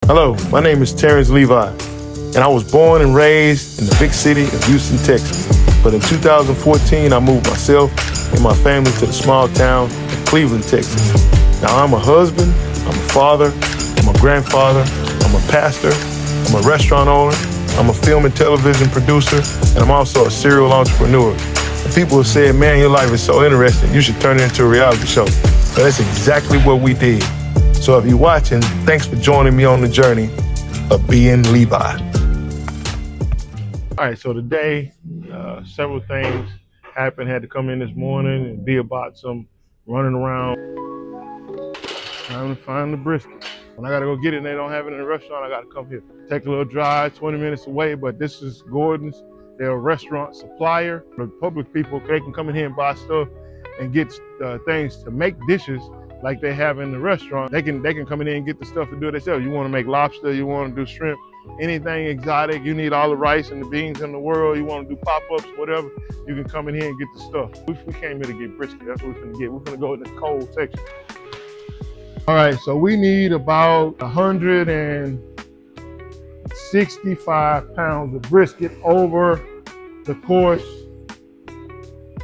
Hello, my name is Terrence Levi, and I was born and raised in the big city of Houston, Texas. But in 2014, I moved myself and my family to the small town of Cleveland, Texas. Now I'm a husband, I'm a father, I'm a grandfather, I'm a pastor, I'm a restaurant owner, I'm a film and television producer, and I'm also a serial entrepreneur. And people have said, man, your life is so interesting, you should turn it into a reality show. So that's exactly what we did. So if you're watching, thanks for joining me on the journey of being Levi. All right, so today, several things happened. Had to come in this morning and be about some running around trying to find the brisket. When I gotta go get it and they don't have it in the restaurant, I gotta come here. Take a little drive, 20 minutes away, but this is Gordon's. They're a restaurant supplier. The public people, they can come in here and buy stuff and get things to make dishes like they have in the restaurant. They can come in here and get the stuff to do it themselves. You wanna make lobster, you wanna do shrimp, anything exotic, you need all the rice and the beans in the world, you wanna do pop-ups, whatever, you can come in here and get the stuff. We came here to get brisket, that's what we're gonna get. We're gonna go in the cold section. All right, so we need about 165 pounds of brisket over the course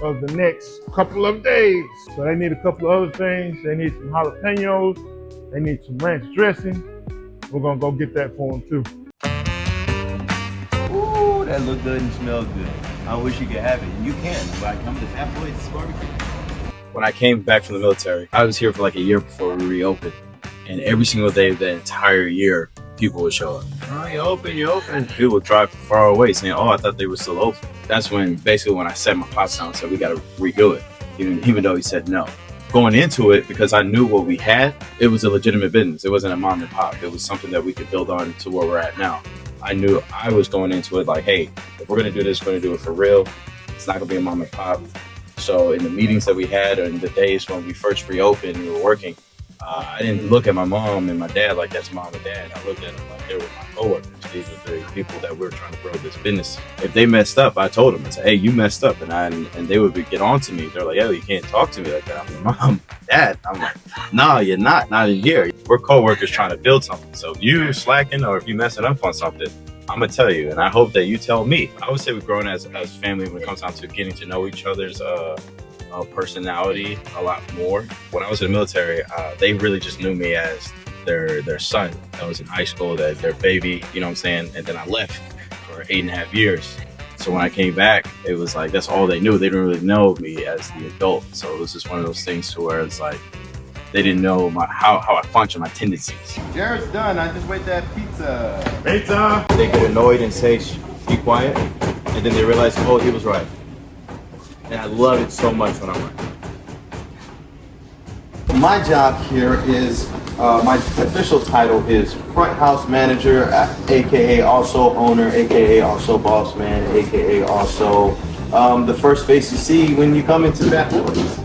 of the next couple of days. So they need a couple of other things. They need some jalapenos, they need some ranch dressing. We're gonna go get that for them too. Ooh, that look good and smell good. I wish you could have it, and you can. Like, come to Fat Floyd's barbecue. When I came back from the military, I was here for like a year before we reopened. And every single day of the entire year, people would show up. Oh, you open. People would drive far away saying, oh, I thought they were still open. That's when I set my pops down and said, we got to redo it, even though he said no. Going into it, because I knew what we had, it was a legitimate business. It wasn't a mom and pop. It was something that we could build on to where we're at now. I knew I was going into it like, hey, if we're going to do this, we're going to do it for real. It's not going to be a mom and pop. So in the meetings that we had, or in the days when we first reopened and we were working, I didn't look at my mom and my dad like that's mom and dad. I looked at them like they were my coworkers. These are the people that we're trying to grow this business. If they messed up, I told them, I said, hey, you messed up. And they would get on to me. They're like, yo, you can't talk to me like that. I'm like, mom, dad. I'm like, no, you're not in here. We're coworkers trying to build something. So if you slacking or if you messing up on something, I'm gonna tell you, and I hope that you tell me. I would say we've grown as family when it comes down to getting to know each other's personality a lot more. When I was in the military, they really just knew me as their son that was in high school, that their baby, you know what I'm saying? And then I left for 8.5 years. So when I came back, it was like, that's all they knew. They didn't really know me as the adult. So it was just one of those things to where it's like, they didn't know how I function, my tendencies. Jared's done. I just wait that pizza. Pizza! They get annoyed and say, be quiet. And then they realize, oh, he was right. And I love it so much when I'm right. My job here is, my official title is front house manager, aka also owner, aka also boss man, aka also the first face you see when you come into Fat Floyd's.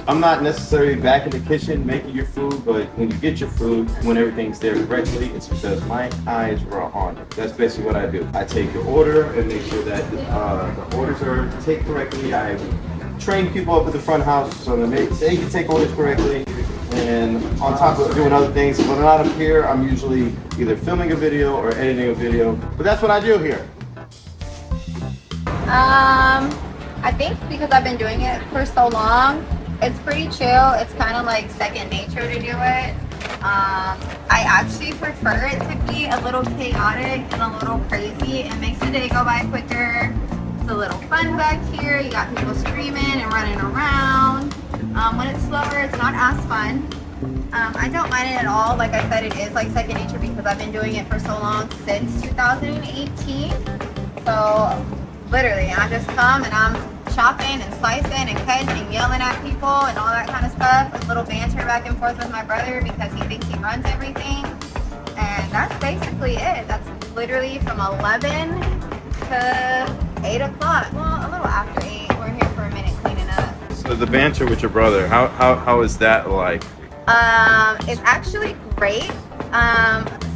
I'm not necessarily back in the kitchen making your food, but when you get your food, when everything's there correctly, it's because my eyes are on it. That's basically what I do. I take your order and make sure that the orders are taken correctly. I train people up at the front house so that they can take orders correctly. And on top of doing other things, when I'm not up here, I'm usually either filming a video or editing a video. But that's what I do here. I think because I've been doing it for so long, it's pretty chill. It's kind of like second nature to do it. I actually prefer it to be a little chaotic and a little crazy. It makes the day go by quicker. It's a little fun back here. You got people screaming and running around. When it's slower, it's not as fun. I don't mind it at all. Like I said, it is like second nature because I've been doing it for so long, since 2018. So literally, I just come and I'm chopping and slicing and cutting and yelling at people and all that kind of stuff. A little banter back and forth with my brother because he thinks he runs everything. And that's basically it. That's literally from 11 to 8 o'clock. Well, a little after 8. We're here for a minute cleaning up. So the banter with your brother, how is that like? It's actually great.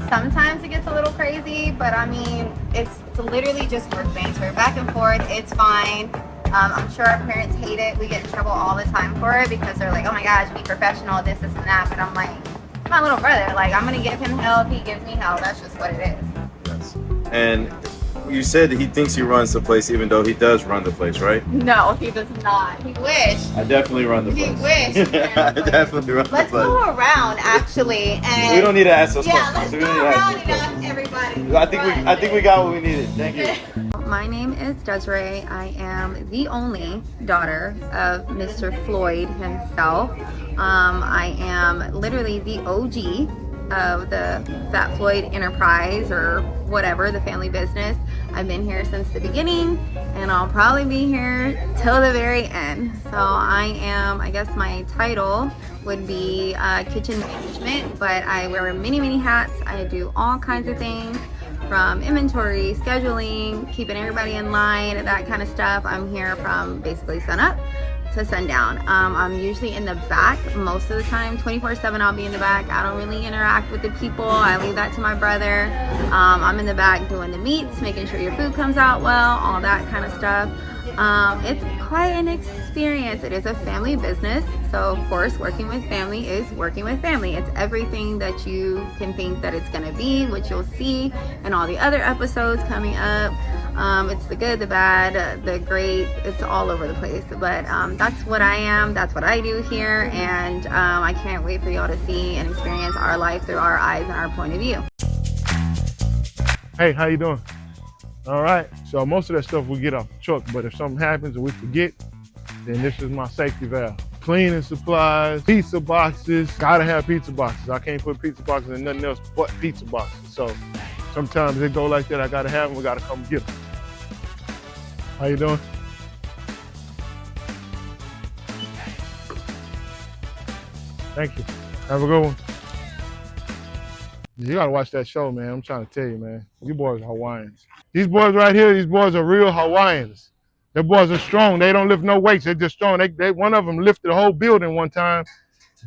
Sometimes it gets a little crazy, but I mean, it's literally just work banter. Back and forth, it's fine. I'm sure our parents hate it. We get in trouble all the time for it because they're like, oh my gosh, be professional, this and that. But I'm like, my little brother. Like, I'm gonna give him hell if he gives me hell. That's just what it is. Yes. And you said he thinks he runs the place, even though he does run the place, right? No, he does not. He wish. I definitely run the place. He wish. I definitely run the place. Let's go around, actually, and we don't need to ask those yeah, questions. let's go around and ask everybody. I think we got what we needed. Thank you. My name is Desiree. I am the only daughter of Mr. Floyd himself. I am literally the OG of the Fat Floyd enterprise, or whatever, the family business. I've been here since the beginning, and I'll probably be here till the very end. So I am, I guess my title would be kitchen management, but I wear many hats. I do all kinds of things, from inventory, scheduling, keeping everybody in line, that kind of stuff. I'm here from basically sun up to sundown. I'm usually in the back most of the time. 24/7 I'll be in the back. I don't really interact with the people. I leave that to my brother. I'm in the back doing the meats, making sure your food comes out well, all that kind of stuff. It's quite an experience. It is a family business, so of course working with family is working with family. It's everything that you can think that it's gonna be, which you'll see in all the other episodes coming up. It's the good, the bad, the great, it's all over the place. But that's what I am, that's what I do here, and I can't wait for y'all to see and experience our life through our eyes and our point of view. Hey, how you doing? All right, so most of that stuff we get off the truck, but if something happens and we forget, then this is my safety valve. Cleaning supplies, pizza boxes, gotta have pizza boxes. I can't put pizza boxes in nothing else but pizza boxes. So sometimes they go like that, I gotta have them, we gotta come get them. How you doing? Thank you. Have a good one. You gotta watch that show, man. I'm trying to tell you, man. You boys are Hawaiians. These boys right here, these boys are real Hawaiians. Their boys are strong. They don't lift no weights. They're just strong. One of them lifted the whole building one time,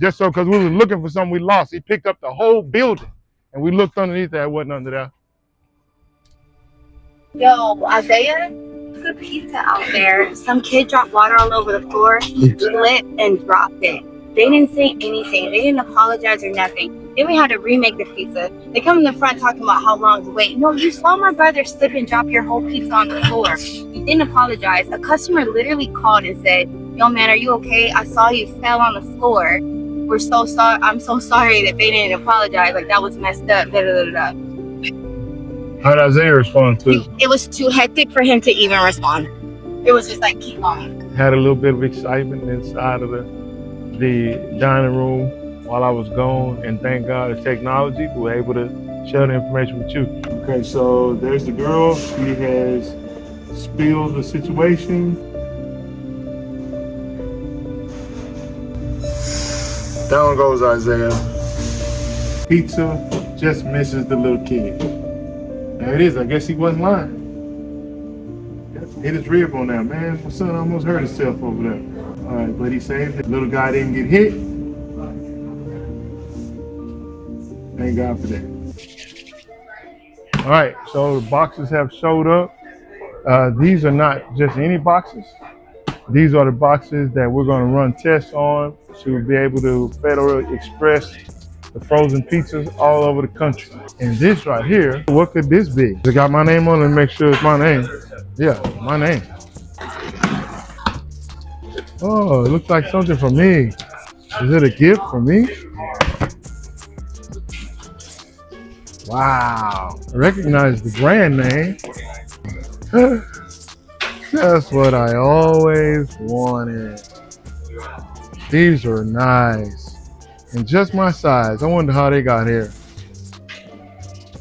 just so because we were looking for something we lost. He picked up the whole building, and we looked underneath that. It wasn't under there. Yo, Isaiah, the pizza out there. Some kid dropped water all over the floor. He slipped and dropped it. They didn't say anything. They didn't apologize or nothing. Then we had to remake the pizza. They come in the front talking about how long to wait. No, you saw my brother slip and drop your whole pizza on the floor. You didn't apologize. A customer literally called and said, yo, man, are you okay? I saw you fell on the floor. We're so sorry. I'm so sorry that they didn't apologize. Like, that was messed up. Da, da, da, da. How did Isaiah respond to it? It was too hectic for him to even respond. It was just like, keep going. Had a little bit of excitement inside of the dining room while I was gone, and thank God the technology, we were able to share the information with you. Okay, so there's the girl. She has spilled the situation. Down goes Isaiah. Pizza just misses the little kid. There it is. I guess he wasn't lying. Hit his rib on that, man. My son almost hurt himself over there. All right, but he saved it. Little guy didn't get hit. Thank God for that. All right, so the boxes have showed up. These are not just any boxes. These are the boxes that we're going to run tests on to be able to Federal Express the frozen pizzas all over the country. And this right here, what could this be? It got my name on it, make sure it's my name. Yeah, my name. Oh, it looks like something for me. Is it a gift for me? Wow, I recognize the brand name. That's what I always wanted. These are nice. And just my size. I wonder how they got here.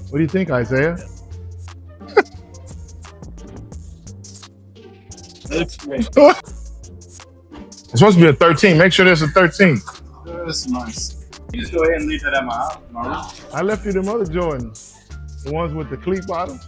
What do you think, Isaiah? That's great. It's supposed to be a 13. Make sure there's a 13. That's nice. You just go ahead and leave that at my house, my room. I left you them other Jordans. The ones with the cleat bottoms.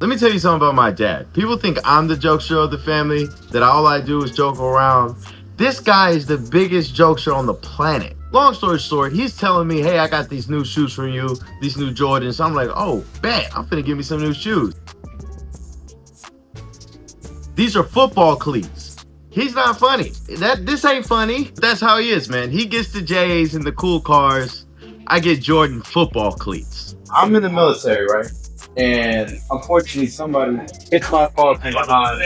Let me tell you something about my dad. People think I'm the jokester of the family, that all I do is joke around. This guy is the biggest jokester on the planet. Long story short, he's telling me, hey, I got these new shoes from you, these new Jordans. I'm like, oh, bet, I'm finna give me some new shoes. These are football cleats. He's not funny. This ain't funny. That's how he is, man. He gets the J's and the cool cars. I get Jordan football cleats. I'm in the military, right? And unfortunately, somebody hits my car from behind.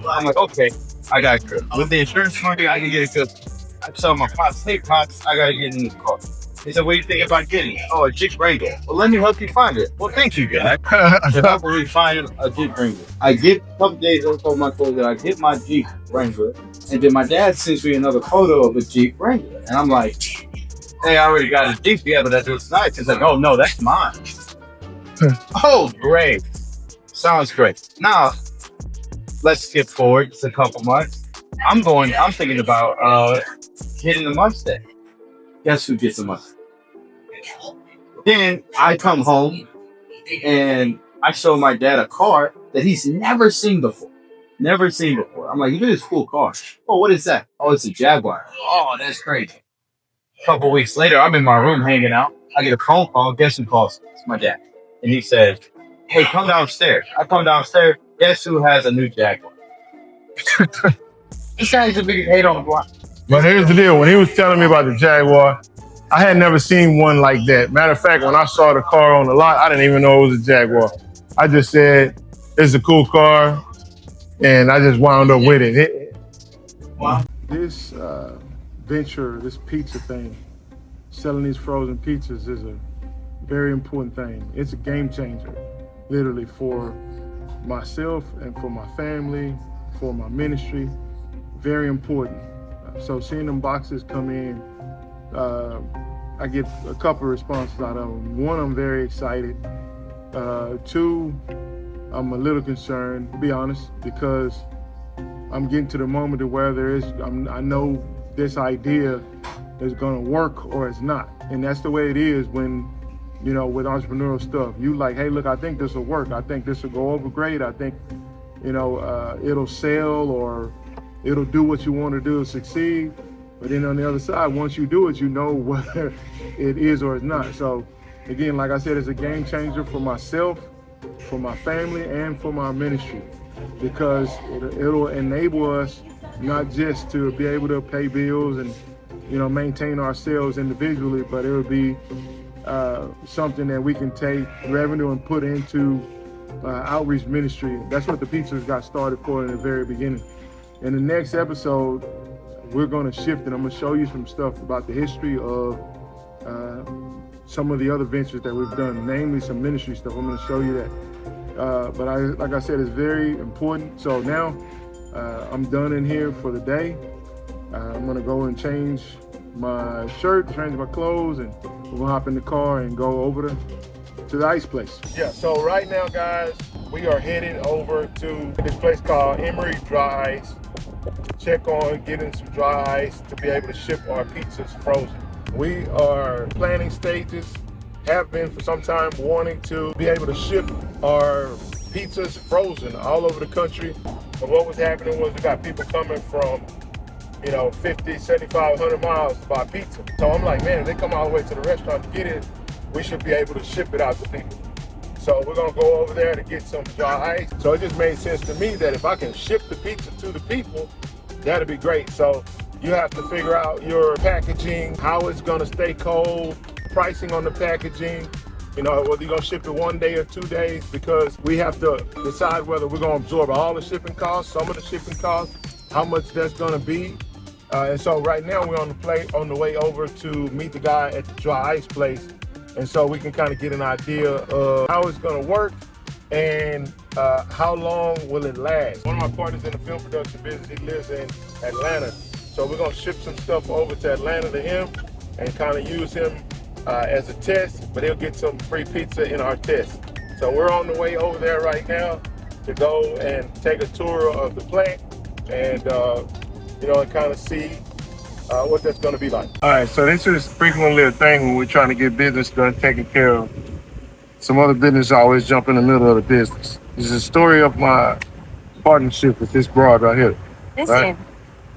I'm like, okay, I got it. With the insurance company, I can get it because I tell my pops, hey pops, I gotta get in this car. He said, what do you think about getting it? Oh, a Jeep Wrangler. Well, let me help you find it. Well, thank you, guy. To help me find a Jeep Wrangler. I get a couple days before my clothes that I get my Jeep Wrangler, and then my dad sends me another photo of a Jeep Wrangler, and I'm like, hey, I already got a Jeep. Yeah, but that looks nice. He's like, oh no, that's mine. Oh, great. Sounds great. Now, let's skip forward just a couple months. I'm thinking about getting the Mustang. Guess who gets the Mustang? Then I come home and I show my dad a car that he's never seen before. Never seen before. I'm like, look at this cool car. Oh, what is that? Oh, it's a Jaguar. Oh, that's crazy. A couple weeks later, I'm in my room hanging out. I get a phone call. Guess who calls? It's my dad. And he said, hey, come downstairs. I come downstairs. Guess who has a new Jaguar? This guy's the biggest hate on the block. But here's the deal. When he was telling me about the Jaguar, I had never seen one like that. Matter of fact, when I saw the car on the lot, I didn't even know it was a Jaguar. I just said, it's a cool car, and I just wound up with it. Wow. This venture, this pizza thing, selling these frozen pizzas is a very important thing. It's a game changer, literally, for myself and for my family, for my ministry. Very important. So seeing them boxes come in, I get a couple of responses out of them. One, I'm very excited. Two, I'm a little concerned, to be honest, because I'm getting to the moment of where I know this idea is gonna work or it's not. And that's the way it is when, with entrepreneurial stuff. You like, hey, look, I think this will work. I think this will go over great. I think, it'll sell or it'll do what you want to do to succeed. But then on the other side, once you do it, you know whether it is or it's not. So again, like I said, it's a game changer for myself, for my family, and for my ministry, because it'll enable us not just to be able to pay bills and maintain ourselves individually, but it'll be something that we can take revenue and put into outreach ministry. That's what the pizzas got started for in the very beginning. In the next episode, we're going to shift and I'm going to show you some stuff about the history of some of the other ventures that we've done, namely some ministry stuff. I'm going to show you that. But like I said, it's very important. So now I'm done in here for the day. I'm going to go and change my shirt, change my clothes, and we're going to hop in the car and go over to the ice place. Yeah, so right now, guys, we are headed over to this place called Emery Dry Ice to check on getting some dry ice to be able to ship our pizzas frozen. We are planning stages, have been for some time, wanting to be able to ship our pizzas frozen all over the country. But what was happening was we got people coming from 50, 75, 100 miles to buy pizza. So I'm like, man, if they come all the way to the restaurant to get it, we should be able to ship it out to people. So we're gonna go over there to get some dry ice. So it just made sense to me that if I can ship the pizza to the people, that'd be great. So you have to figure out your packaging, how it's gonna stay cold, pricing on the packaging, whether you're gonna ship it 1 day or 2 days, because we have to decide whether we're gonna absorb all the shipping costs, some of the shipping costs, how much that's gonna be. And so right now we're on the way over to meet the guy at the dry ice place. And so we can kind of get an idea of how it's gonna work and how long will it last. One of my partners in the film production business, he lives in Atlanta. So we're gonna ship some stuff over to Atlanta to him and kind of use him as a test, but he'll get some free pizza in our test. So we're on the way over there right now to go and take a tour of the plant and and kind of see what that's going to be like. All right, so this is frequently a thing when we're trying to get business done, taken care of. Some other business always jump in the middle of the business. This is a story of my partnership with this broad right here. Listen, right?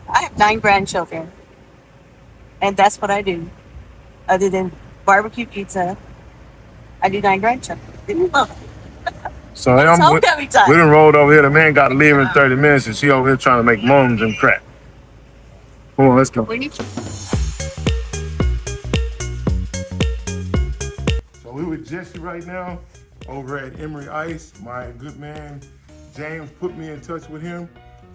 I have 9 grandchildren, and that's what I do. Other than barbecue pizza, I do 9 grandchildren. So Let's hope that we done. we done rolled over here. The man got to leave in 30 minutes, and she over here trying to make moans and crap. Come on, let's go. So we with Jesse right now over at Emery Ice. My good man James put me in touch with him.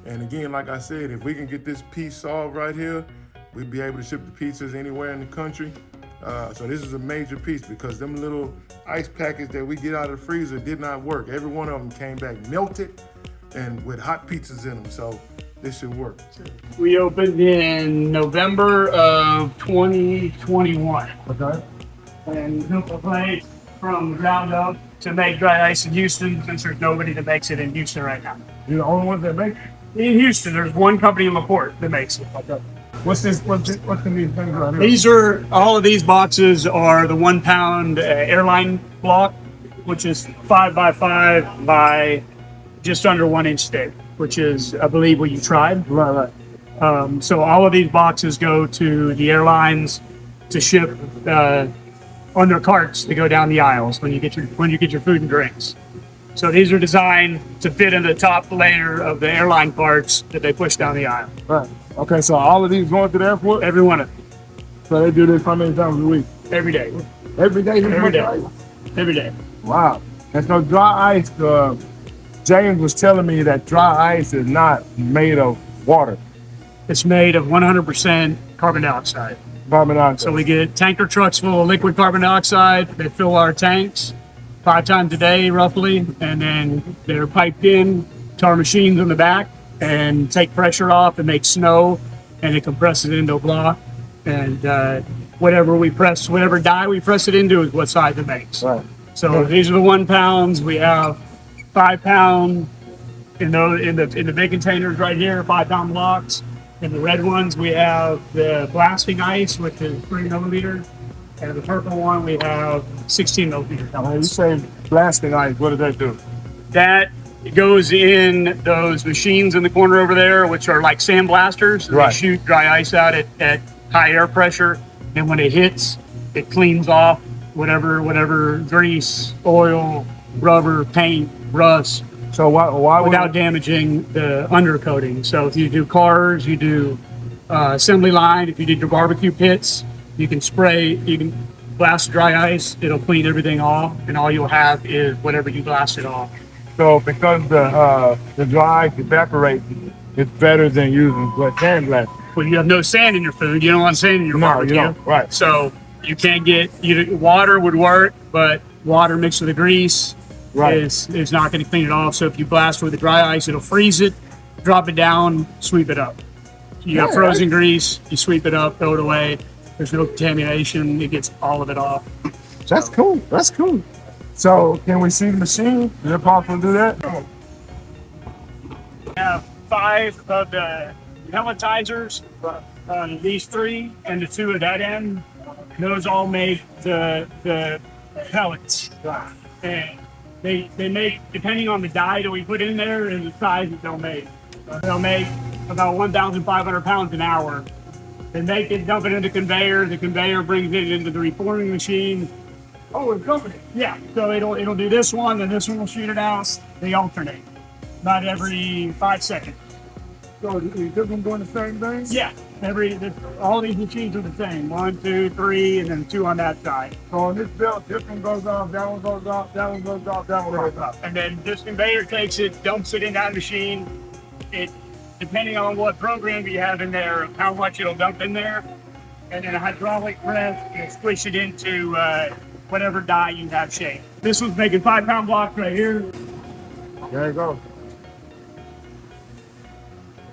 And again, like I said, if we can get this piece solved right here, we'd be able to ship the pizzas anywhere in the country. So this is a major piece because them little ice packets that we get out of the freezer did not work. Every one of them came back melted and with hot pizzas in them. So this should work. We opened in November of 2021. Okay. And built a place from the ground up to make dry ice in Houston, since there's nobody that makes it in Houston right now. You're the only ones that make it? In Houston, there's one company in LaPorte that makes it. Okay. What's in these things right here? These are, all of these boxes are the 1 pound airline block, which is 5 by 5 by just under 1 inch thick, which is, I believe, what you tried. Right. So all of these boxes go to the airlines to ship on their carts to go down the aisles when you get your food and drinks. So these are designed to fit in the top layer of the airline carts that they push down the aisle. Right. Okay, so all of these going to the airport? Every one of them. So they do this how many times a week? Every day. Every day? Every day. Every day. Wow. And so dry ice, James was telling me that dry ice is not made of water. It's made of 100% carbon dioxide. Carbon dioxide. So we get tanker trucks full of liquid carbon dioxide. They fill our tanks 5 times a day, roughly, and then they're piped in to our machines in the back and take pressure off and make snow, and it compresses it into a block. And whatever dye we press it into is what size it makes. Right. So these are the 1 pounds. We have 5 pound in the big containers right here, 5 pound blocks. In the red ones, we have the blasting ice, which is 3 millimeters. And the purple one, we have 16 millimeter When you pellets. say blasting ice, what does that do? That goes in those machines in the corner over there, which are like sandblasters. Right. They shoot dry ice out at high air pressure. And when it hits, it cleans off whatever grease, oil, rubber, paint, rust, So why would without damaging the undercoating. So if you do cars, you do assembly line, if you did your barbecue pits, you can blast dry ice, it'll clean everything off, and all you'll have is whatever you blasted off. So because the dry ice evaporates, it's better than using sandblast. When you have no sand in your food, you don't want sand in your barbecue. you don't. Right. So you can't get, water would work, but water mixed with the grease Right. is not going to clean it off. So if you blast with the dry ice, it'll freeze it, drop it down, sweep it up. You got frozen grease, you sweep it up, throw it away. There's no contamination. It gets all of it off. That's cool. That's cool. So can we see the machine? Is it possible to do that? We have 5 of the pelletizers, these 3 and the 2 at that end. Those all make the pellets. And they make, depending on the dye that we put in there and the size that they'll make. They'll make about 1,500 pounds an hour. They make it, dump it into the conveyor brings it into the reforming machine. Oh, it's company. Yeah, so it'll do this one, and this one will shoot it out. They alternate, about every 5 seconds. So is this one doing the same thing? Yeah, all these machines are the same. 1, 2, 3, and then 2 on that side. So on this belt, this one goes off, that one goes off, that one goes off, that one goes off. And then this conveyor takes it, dumps it in that machine. It, depending on what program you have in there, how much it'll dump in there. And then a hydraulic press will squish it into whatever dye you have shaped. This one's making 5 pound blocks right here. There you go.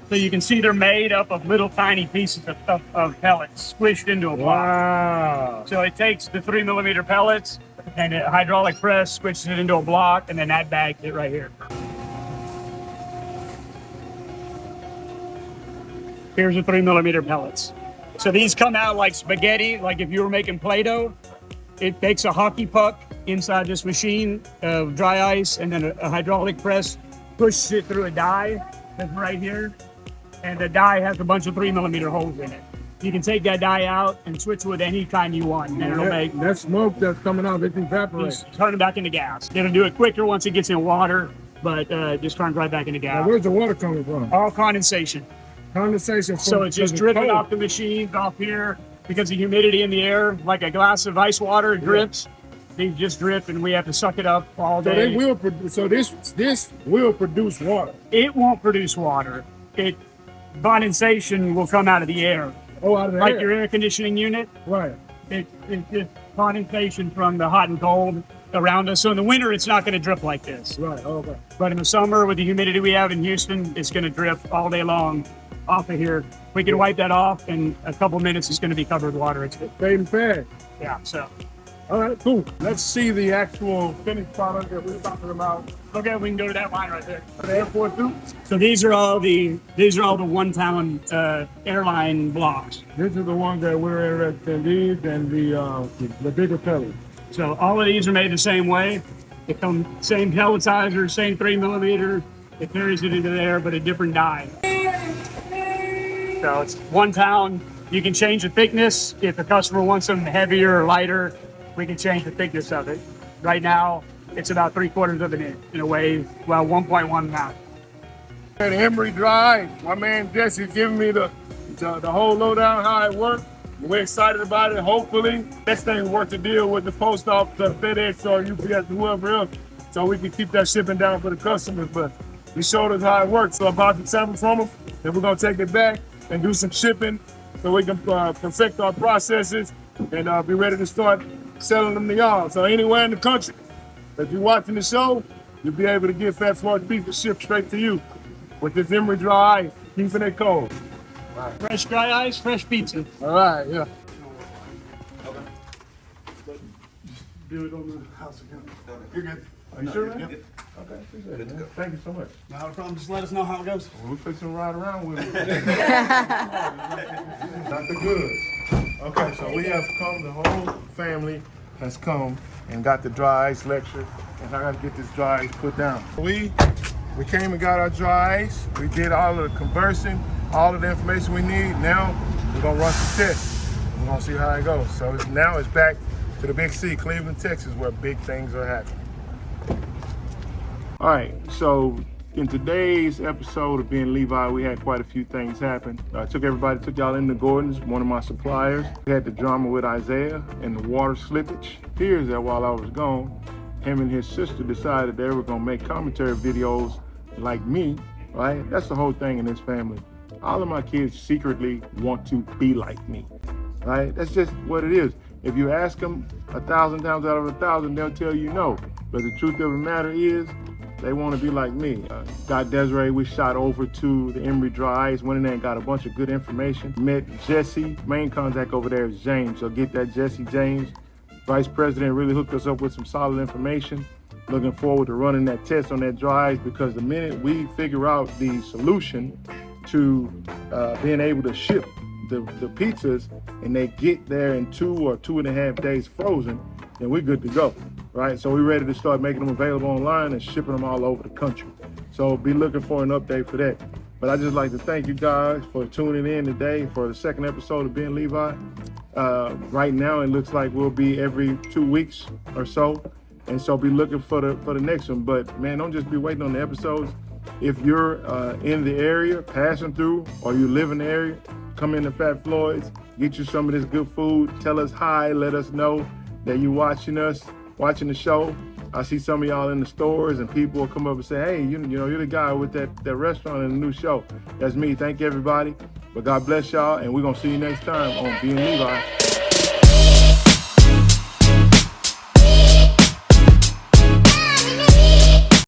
So you can see they're made up of little tiny pieces of pellets squished into a block. Wow. So it takes the 3 millimeter pellets and a hydraulic press squishes it into a block, and then that bags it right here. Here's the 3 millimeter pellets. So these come out like spaghetti, like if you were making Play-Doh. It takes a hockey puck inside this machine of dry ice, and then a hydraulic press pushes it through a die that's right here. And the die has a bunch of 3 millimeter holes in it. You can take that dye out and switch with any kind you want, and it'll make that smoke that's coming out, it evaporates. turn it back into gas. It'll do it quicker once it gets in water, but just turns right back into gas. Now, where's the water coming from? All condensation. Condensation. So it's just dripping off the machine, off here, because of humidity in the air, like a glass of ice water drips. These just drip, and we have to suck it up all day. So they will produce. So this will produce water. It won't produce water. Condensation will come out of the air. Oh, out of the like air. Your air conditioning unit. Right. It's just condensation from the hot and cold around us. So in the winter, it's not going to drip like this. Right. Okay. But in the summer, with the humidity we have in Houston, it's going to drip all day long off of here. We can wipe that off in a couple minutes. It's going to be covered with water. It's good. Fading fast. Yeah. So. All right, cool. Let's see the actual finished product that we're talking about. Okay, we can go to that line right there. The airport too. So these are all the 1 pound airline blocks. These are the ones that we're interested in. These and the bigger pellets. So all of these are made the same way. They come same pelletizer, same 3 millimeter. It carries it into there, but a different dye. So it's 1 pound. You can change the thickness if the customer wants them heavier or lighter. We can change the thickness of it. Right now, it's about 3/4 of an inch, and it weighs, well, 1.1 pounds. The emery dry, my man Jesse's giving me the whole lowdown how it works. We're excited about it. Hopefully, this thing works to deal with the post office, the FedEx, or UPS, whoever else, so we can keep that shipping down for the customers. But he showed us how it works. So about the sample from him, then we're gonna take it back and do some shipping so we can perfect our processes and be ready to start selling them to y'all. So anywhere in the country, if you're watching the show, you'll be able to get Fat Floyd pizza shipped straight to you with this emery dry ice, keeping it cold. Right. Fresh dry ice, fresh pizza. All right, yeah. Do it on the house again. You're good. Are you sure, man? Yep. Okay, appreciate it, man. Thank you so much. Not a problem. Just let us know how it goes. Well, we're fixing to ride around with it. Not the goods. Okay, so we have come, the whole family has come and got the dry ice lecture, and I got to get this dry ice put down. We came and got our dry ice. We did all of the conversing, all of the information we need. Now we're gonna run some tests. We're gonna see how it goes. So now it's back to the Big C, Cleveland, Texas, where big things are happening. All right, so in today's episode of Being Levi, we had quite a few things happen. I took y'all into Gordon's, one of my suppliers. We had the drama with Isaiah and the water slippage. Here's that while I was gone, him and his sister decided they were gonna make commentary videos like me, right? That's the whole thing in this family. All of my kids secretly want to be like me, right? That's just what it is. If you ask them 1,000 times out of 1,000, they'll tell you no. But the truth of the matter is, they want to be like me. Got Desiree, we shot over to the Emery Dry Ice, went in there and got a bunch of good information. Met Jesse, main contact over there is James. So get that Jesse, James. Vice President really hooked us up with some solid information. Looking forward to running that test on that dry ice, because the minute we figure out the solution to being able to ship the pizzas and they get there in 2 or 2.5 days frozen, then we're good to go, right? So we're ready to start making them available online and shipping them all over the country. So be looking for an update for that. But I just like to thank you guys for tuning in today for the second episode of Being Levi. Right now it looks like we'll be every 2 weeks or so. And so be looking for the next one. But man, don't just be waiting on the episodes. If you're in the area, passing through, or you live in the area, come into Fat Floyd's, get you some of this good food. Tell us hi, let us know that you're watching us, watching the show. I see some of y'all in the stores and people will come up and say, hey, you know, you're the guy with that restaurant and the new show. That's me. Thank you, everybody. But God bless y'all, and we're going to see you next time on Being Levi.